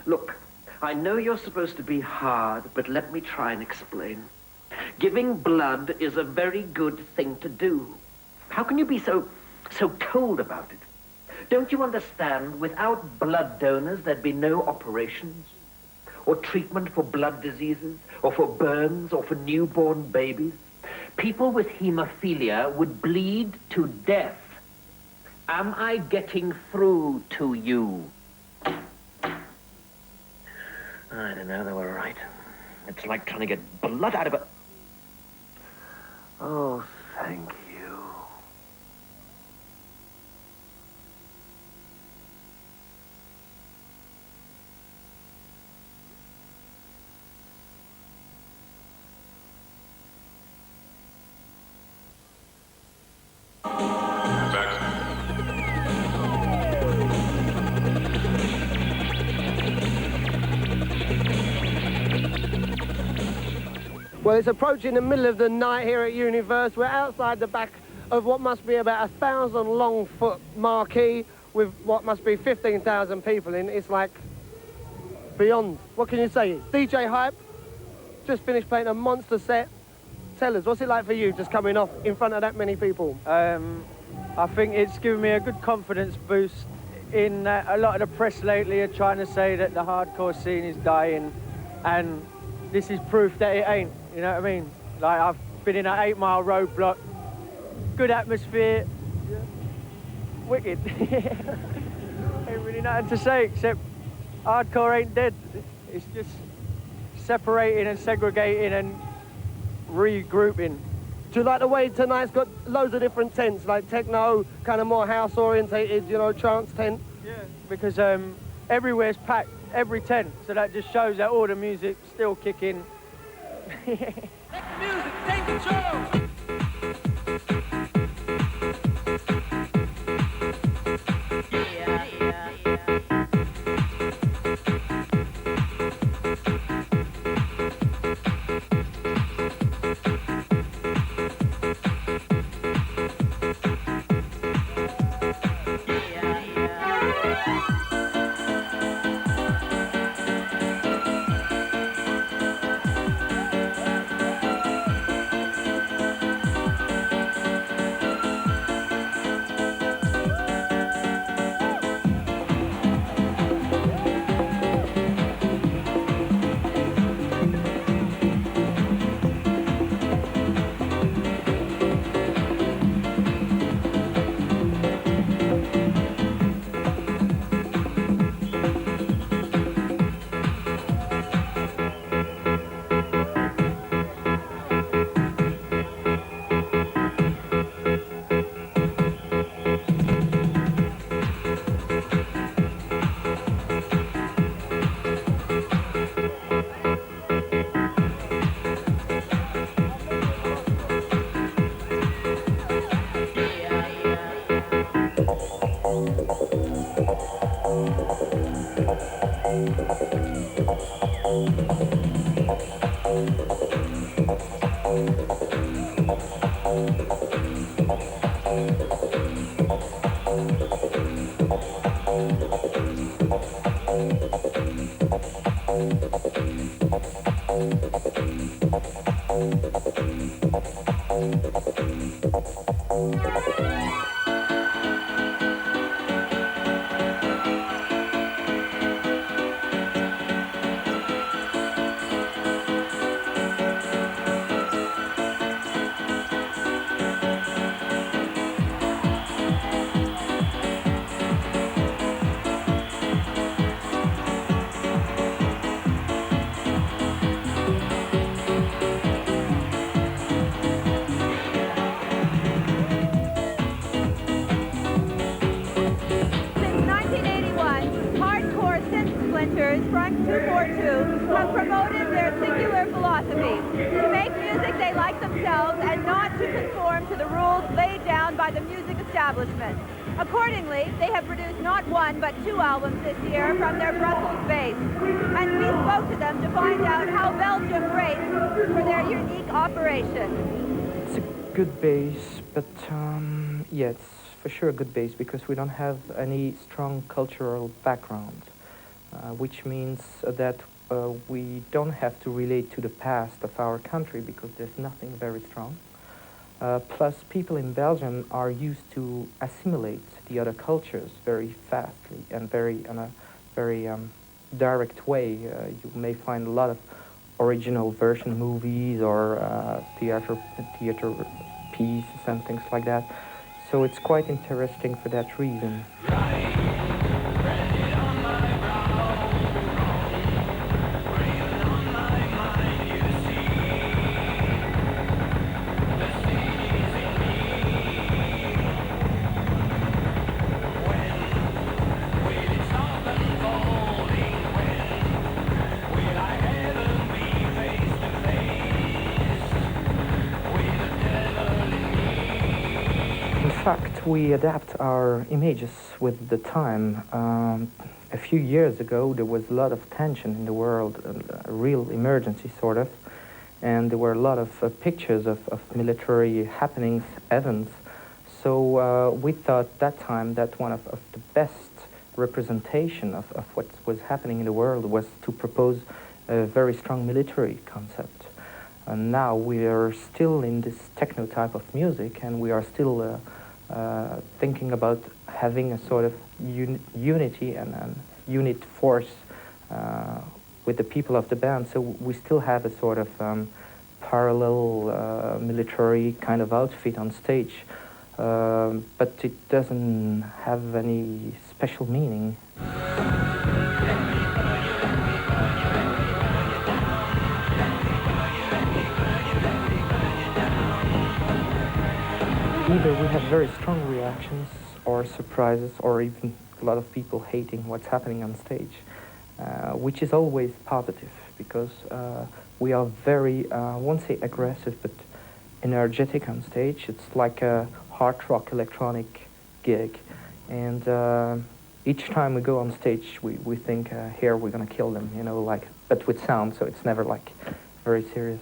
Look, I know you're supposed to be hard, but let me try and explain. Giving blood is a very good thing to do. How can you be so cold about it? Don't you understand, without blood donors, there'd be no operations, or treatment for blood diseases, or for burns, or for newborn babies? People with hemophilia would bleed to death. Am I getting through to you? I don't know, they were right. It's like trying to get blood out of a... Oh, thank you. Well, it's approaching the middle of the night here at Universe. We're outside the back of what must be about 1,000 long foot marquee with what must be 15,000 people in. It's like beyond. What can you say? DJ Hype just finished playing a monster set. Tell us, what's it like for you just coming off in front of that many people? I think it's given me a good confidence boost in that a lot of the press lately are trying to say that the hardcore scene is dying, and this is proof that it ain't. You know what I mean? Like, I've been in an 8-mile roadblock, good atmosphere, yeah. Wicked. Ain't really nothing to say except hardcore ain't dead. It's just separating and segregating and regrouping. Do you like the way tonight's got loads of different tents, like techno, kind of more house orientated, you know, trance tent? Yeah, because everywhere's packed, every tent, so that just shows that all the music's still kicking. Let the music take control. Front 242 have promoted their singular philosophy to make music they like themselves and not to conform to the rules laid down by the music establishment. Accordingly, they have produced not one but 2 albums this year from their Brussels base. And we spoke to them to find out how Belgium rates for their unique operation. It's a good base, but yeah, it's for sure a good base because we don't have any strong cultural background. which means that we don't have to relate to the past of our country because there's nothing very strong. Plus, people in Belgium are used to assimilate the other cultures very fastly and in a very direct way. You may find a lot of original version movies or theater pieces and things like that. So it's quite interesting for that reason. In fact, we adapt our images with the time. A few years ago, there was a lot of tension in the world, a real emergency sort of, and there were a lot of pictures of military happenings, events. So we thought that time that one of the best representation of what was happening in the world was to propose a very strong military concept. And now we are still in this techno type of music, and we are still thinking about having a sort of unity and unit force with the people of the band. So we still have a sort of parallel military kind of outfit on stage, but it doesn't have any special meaning. Either we have very strong reactions or surprises or even a lot of people hating what's happening on stage, which is always positive because we are very, I won't say aggressive, but energetic on stage. It's like a hard rock electronic gig. And each time we go on stage, we think, here we're going to kill them, you know, like, but with sound, so it's never like very serious.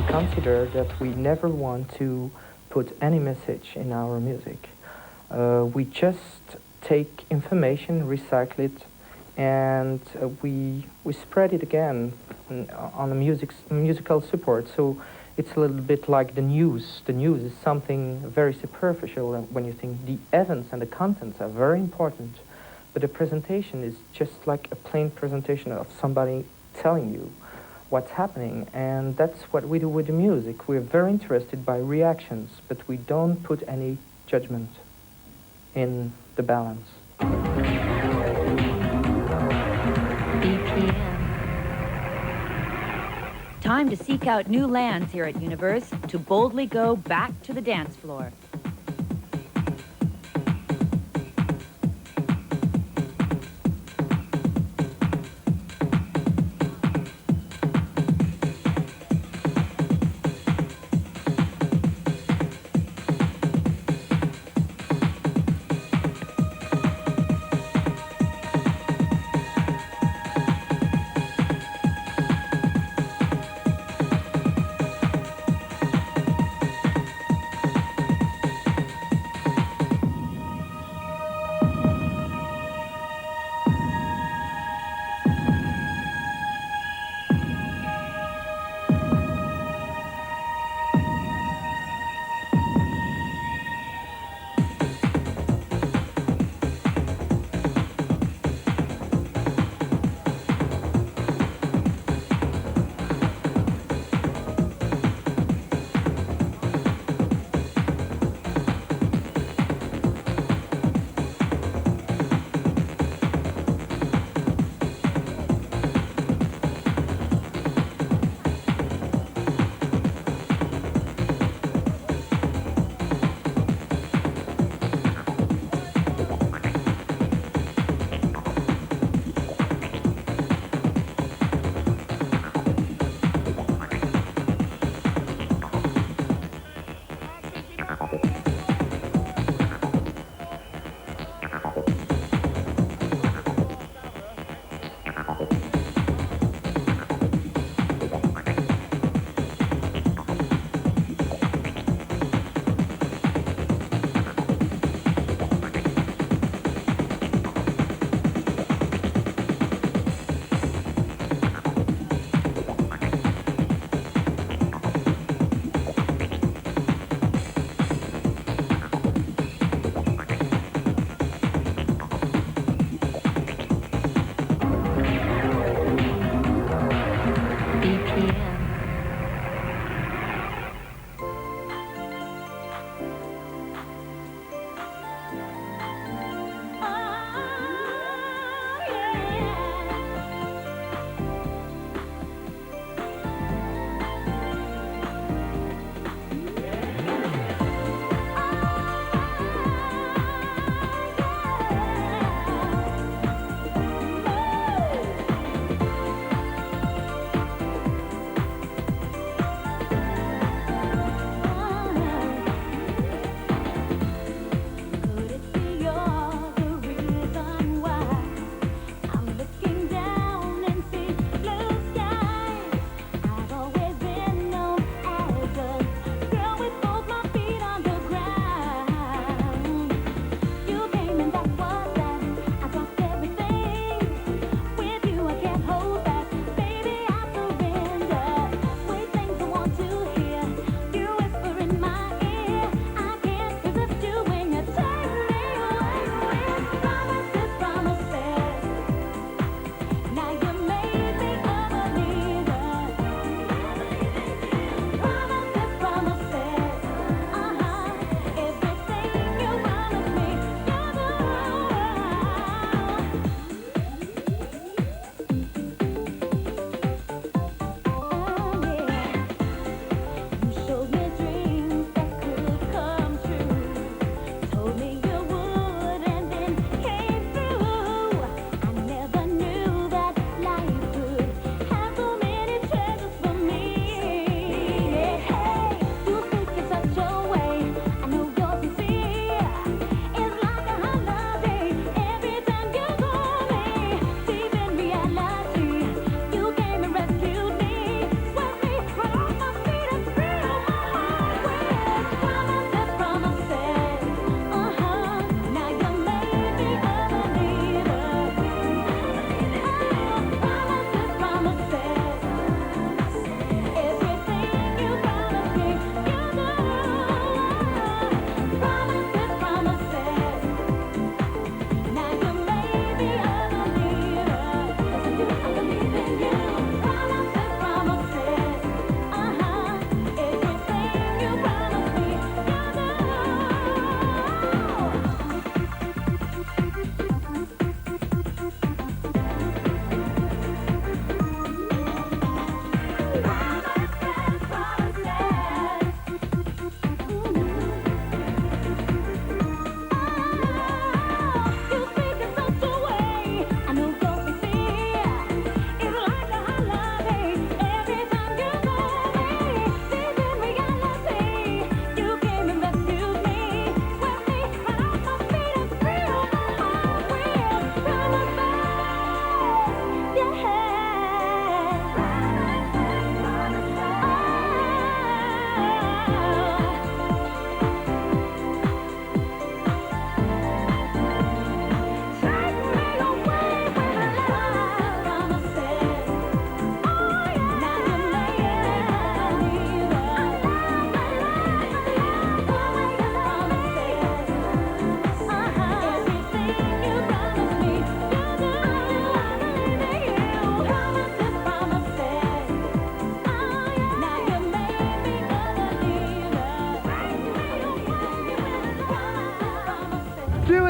Consider that we never want to put any message in our music. We just take information, recycle it, and we spread it again on a musical support. So it's a little bit like the news. The news is something very superficial when you think the events and the contents are very important, but the presentation is just like a plain presentation of somebody telling you what's happening, and that's what we do with the music. We're very interested by reactions, but we don't put any judgment in the balance. BPM. Time to seek out new lands here at Universe, to boldly go back to the dance floor.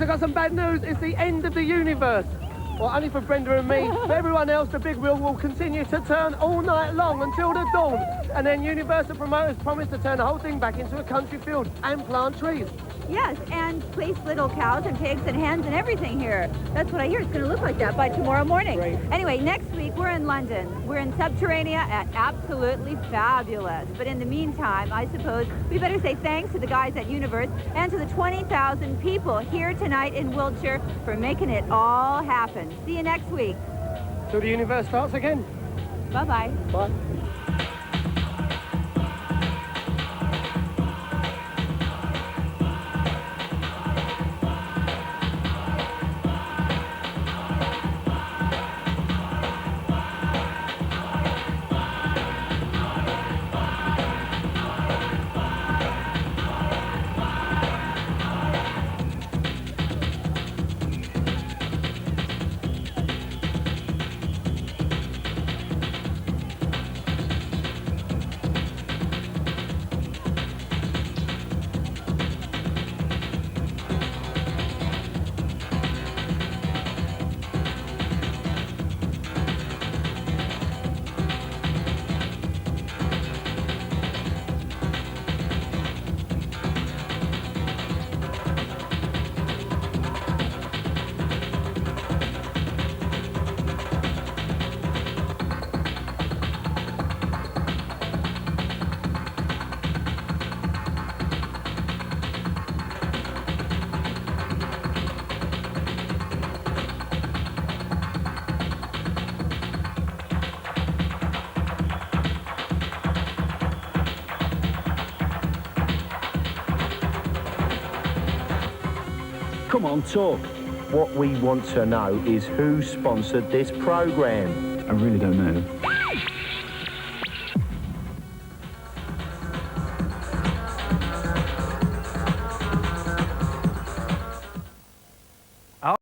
I've got some bad news. It's the end of the universe. Well, only for Brenda and me. For everyone else, the big wheel will continue to turn all night long until the dawn. And then Universal promoters promise to turn the whole thing back into a country field and plant trees. Yes, and place little cows and pigs and hens and everything here. That's what I hear. It's going to look like that by tomorrow morning. Great. Anyway, next week we're in London. We're in Subterranea at Absolutely Fabulous. But in the meantime, I suppose we better say thanks to the guys at Universe and to the 20,000 people here tonight in Wiltshire for making it all happen. See you next week. Till the universe starts again. Bye-bye. Bye. Come on, talk. What we want to know is who sponsored this programme. I really don't know.